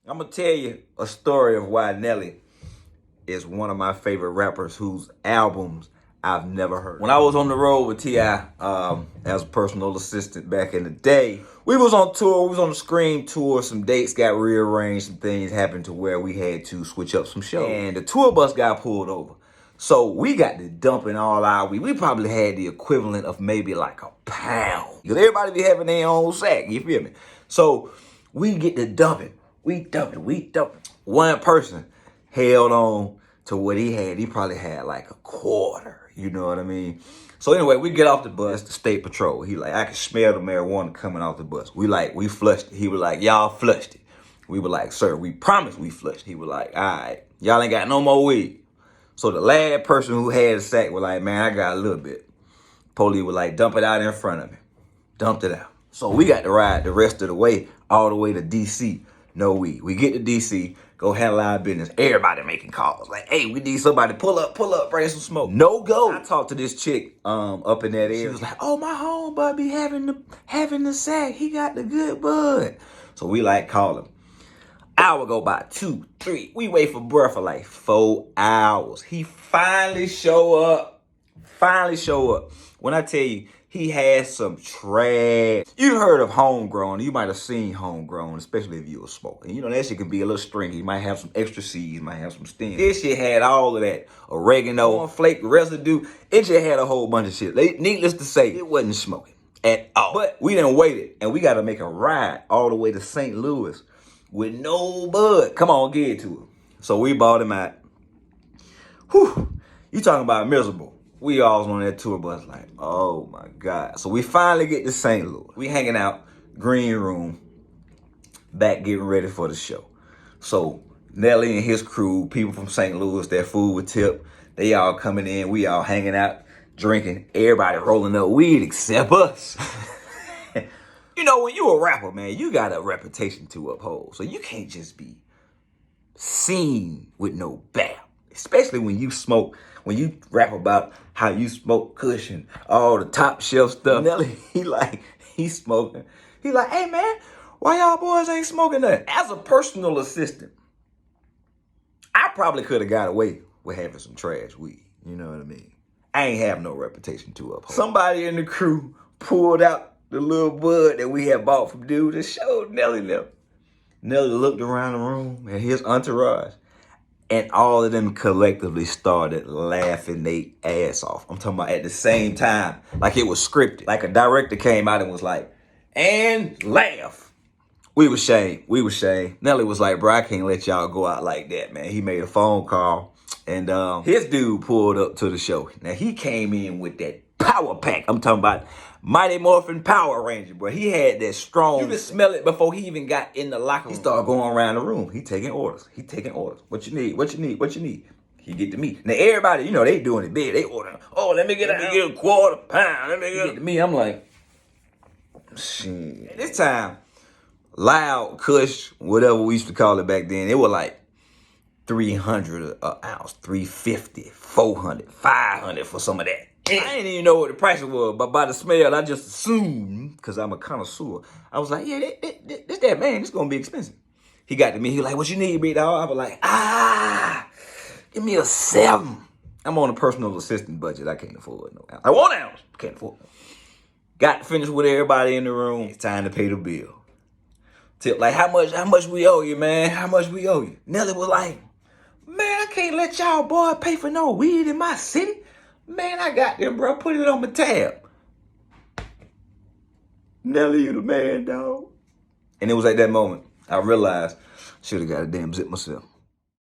I'm gonna tell you a story of why Nelly is one of my favorite rappers whose albums I've never heard. When I was on the road with T.I. As a personal assistant back in the day, we was on tour, we was on the Scream tour, some dates got rearranged, some things happened to where we had to switch up some shows. And the tour bus got pulled over. So we got to dumping all our weed. We probably had the equivalent of maybe like a pound. Because everybody be having their own sack, you feel me? So we get to dumping. We dumping. One person held on to what he had. He probably had like a quarter, you know what I mean? So anyway, we get off the bus, the state patrol. He like, I can smell the marijuana coming off the bus. We flushed it. He was like, y'all flushed it. We were like, sir, we promised we flushed. He was like, all right, y'all ain't got no more weed. So the last person who had a sack was like, man, I got a little bit. Police was like, dump it out in front of me. Dumped it out. So we got to ride the rest of the way, all the way to D.C. No weed. We get to D.C., go handle our business. Everybody making calls. Like, hey, we need somebody. Pull up, bring some smoke. No go. I talked to this chick up in that area. She was like, oh, my homebud be having the sack. He got the good bud. So we like call him. Hour go by, 2, 3. We wait for bruh for like 4 hours. He finally show up. When I tell you, he has some trash. You heard of homegrown. You might have seen homegrown, especially if you were smoking. You know, that shit can be a little stringy. You might have some extra seeds, might have some steam. This shit had all of that oregano, flake residue. It just had a whole bunch of shit. Needless to say, it wasn't smoking at all. But we done waited, and we got to make a ride all the way to St. Louis with no bud. Come on, get it to him. So we bought him out. Whew, you talking about miserable. We all on that tour bus like, oh my God. So we finally get to St. Louis. We hanging out, green room, back getting ready for the show. So Nelly and his crew, people from St. Louis, that food with tip, they all coming in. We all hanging out, drinking. Everybody rolling up weed except us. You know, when you a rapper, man, you got a reputation to uphold. So you can't just be seen with no bap. Especially when you smoke, when you rap about how you smoke cushion, all the top shelf stuff. Nelly, he's smoking. He like, hey man, why y'all boys ain't smoking that? As a personal assistant, I probably could have got away with having some trash weed. You know what I mean? I ain't have no reputation to uphold. Somebody in the crew pulled out the little bud that we had bought from dude and showed Nelly them. Nelly looked around the room at his entourage, and all of them collectively started laughing their ass off. I'm talking about at the same time, like it was scripted. Like a director came out and was like, and laugh. We was shamed. Nelly was like, bro, I can't let y'all go out like that, man. He made a phone call, and his dude pulled up to the show. Now, he came in with that power pack. I'm talking about Mighty Morphin Power Ranger, bro. He had that strong. You could smell it before he even got in the locker room. He started going around the room. He taking orders. What you need? He get to me. Now everybody, you know, they doing it big. They ordering. Oh, let me get a quarter pound. Let me get to me. I'm like, shit. This time, loud kush, whatever we used to call it back then, it was like 300 an ounce, 350, 400, 500 for some of that. I didn't even know what the price was, but by the smell, I just assumed, because I'm a connoisseur, I was like, yeah, this that man, this going to be expensive. He got to me, he was like, what you need, big dog? I was like, give me a 7. I'm on a personal assistant budget. I can't afford no ounce. I want an ounce. Can't afford it. Got to finish with everybody in the room. It's time to pay the bill. Tip, like, how much we owe you, man? How much we owe you? Nelly was like, man, I can't let y'all boy pay for no weed in my city. Man, I got them, bro. Put it on my tab. Nelly, you the man, dog. And it was at that moment I realized I should have got a damn zip myself.